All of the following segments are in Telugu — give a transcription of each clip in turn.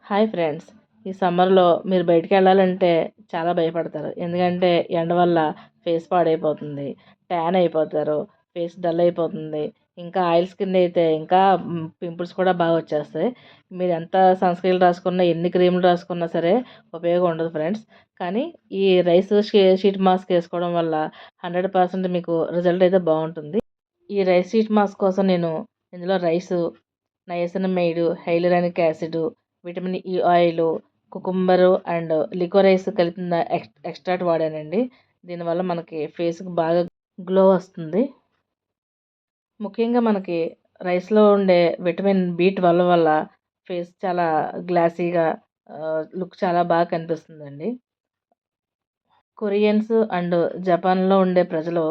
Hi friends. ఈ సమ్మర్‌లో మీరు బయటికెళ్ళాలంటే చాలా భయపడతారు. ఎందుకంటే ఎండ వల్ల ఫేస్ పాడైపోతుంది. ట్యాన్ అయిపోతారు. ఫేస్ డల్ అయిపోతుంది. ఇంకా ఆయిల్ స్కిన్ అయితే ఇంకా పింపుల్స్ కూడా బాగా వచ్చేస్తాయి. మీరు ఎంత సన్‌స్క్రీన్‌లు రాసుకున్నా, ఎన్ని క్రీములు రాసుకున్నా సరే ఉపయోగం ఉండదు ఫ్రెండ్స్. కానీ ఈ రైస్ షీట్ మాస్క్ ఏసుకోవడం వల్ల 100% మీకు రిజల్ట్ అయితే బావుంటుంది. ఈ రైస్ షీట్ మాస్క్ కోసం నేను ఇందులో rice, niacinamide, hyaluronic acid, vitamin E oil, cucumber and liquorice కలిపిన ఎక్స్ట్రాక్ట్ వాడానండి. దీనివల్ల మనకి ఫేస్‌కి బాగా గ్లో వస్తుంది. ముఖ్యంగా మనకి రైస్‌లో ఉండే విటమిన్ బి12 వల్ల ఫేస్ చాలా గ్లాసీగా లుక్ చాలా బాగా కనిపిస్తుందండి. కొరియన్స్ అండ్ జపాన్‌లో ఉండే ప్రజలు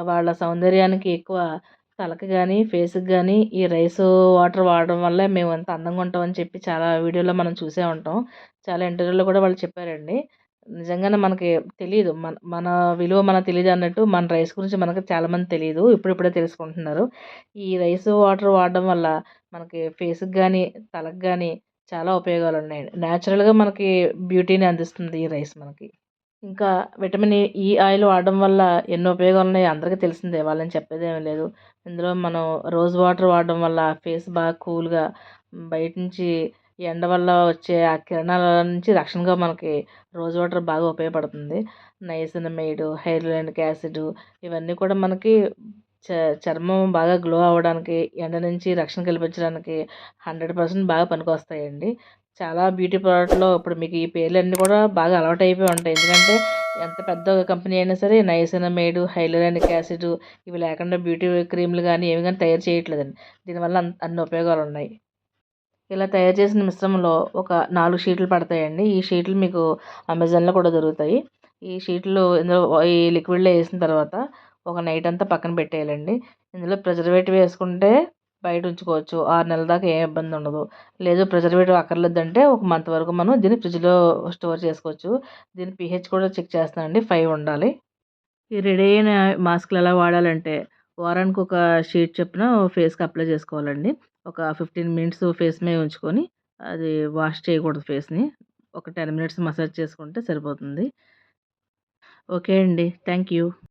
వాళ్ళ సౌందర్యానికి ఎక్కువ తలకి గాని, ఫేస్‌కి గాని ఈ రైసు వాటర్ వాడడం వల్లే మేము అంత అందంగా ఉంటామని చెప్పి చాలా వీడియోలో మనం చూసే ఉంటాం. చాలా ఇంటర్వ్యూలో కూడా వాళ్ళు చెప్పారండి. నిజంగానే మనకి తెలీదు. మన మన విలువ మనకు తెలీదన్నట్టు మన రైస్ గురించి మనకు చాలామంది తెలీదు. ఇప్పుడిప్పుడే తెలుసుకుంటున్నారు. ఈ రైసు వాటర్ వాడడం వల్ల మనకి ఫేస్‌కి గాని, తలకి గాని చాలా ఉపయోగాలున్నాయండి. నేచురల్‌గా మనకి బ్యూటీని అందిస్తుంది ఈ రైస్ మనకి. ఇంకా విటమిన్ ఈ ఆయిల్ వాడడం వల్ల ఎన్నో ఉపయోగాలున్నాయి అందరికీ తెలిసిందే. వాళ్ళని చెప్పేదేమీ లేదు. ఇందులో మనం రోజ్ వాటర్ వాడడం వల్ల ఫేస్ బాగా కూల్‌గా బయట నుంచి ఎండ వల్ల వచ్చే ఆ కిరణాల నుంచి రక్షణగా మనకి రోజ్ వాటర్ బాగా ఉపయోగపడుతుంది. నైసినమైడ్, హైల్యూరానిక్ యాసిడ్ ఇవన్నీ కూడా మనకి చ చర్మం బాగా గ్లో అవ్వడానికి, ఎండ నుంచి రక్షణ కల్పించడానికి 100% బాగా పనికొస్తాయండి. చాలా బ్యూటీ ప్రోడక్ట్‌లో ఇప్పుడు మీకు ఈ పేర్లన్నీ కూడా బాగా అలవాటైపోయి ఉంటాయి. ఎందుకంటే ఎంత పెద్ద కంపెనీ అయినా సరే నైసినమైడ్, హైలూరానిక్ యాసిడ్ ఇవి లేకుండా బ్యూటీ క్రీమ్‌లు గానీ, ఏవి గానీ తయారు చేయట్లేదండి. దీనివల్ల అన్ని ఉపయోగాలున్నాయి. ఇలా తయారు చేసిన మిశ్రమంలో ఒక 4 షీట్లు పడతాయండి. ఈ షీట్లు మీకు అమెజాన్‌లో కూడా దొరుకుతాయి. ఈ షీట్లు ఇందులో ఈ లిక్విడ్‌లో ఏసిన తర్వాత ఒక నైట్ అంతా పక్కన పెట్టేయాలండి. ఇందులో ప్రిజర్వేటివ్ ఏసుకుంటే బయట ఉంచుకోవచ్చు. 6 నెలల దాకా ఏ ఇబ్బంది ఉండదు. లేదు ప్రిజర్వేటివ్ అక్కర్లేదంటే ఒక మంత్ వరకు మనం దీన్ని ఫ్రిడ్జ్‌లో స్టోర్ చేసుకోవచ్చు. దీని పీహెచ్ కూడా చెక్ చేస్తానండి. 5 ఉండాలి. ఈ రెడీ అయిన మాస్కులు ఎలా వాడాలంటే, వారానికి ఒక షీట్ చొప్పున ఫేస్‌కి అప్లై చేసుకోవాలండి. ఒక 15 మినిట్స్ ఫేస్ మీద ఉంచుకొని, అది వాష్ చేయకూడదు ఫేస్‌ని. ఒక 10 మినిట్స్ మసాజ్ చేసుకుంటే సరిపోతుంది. ఓకే అండి. Thank you.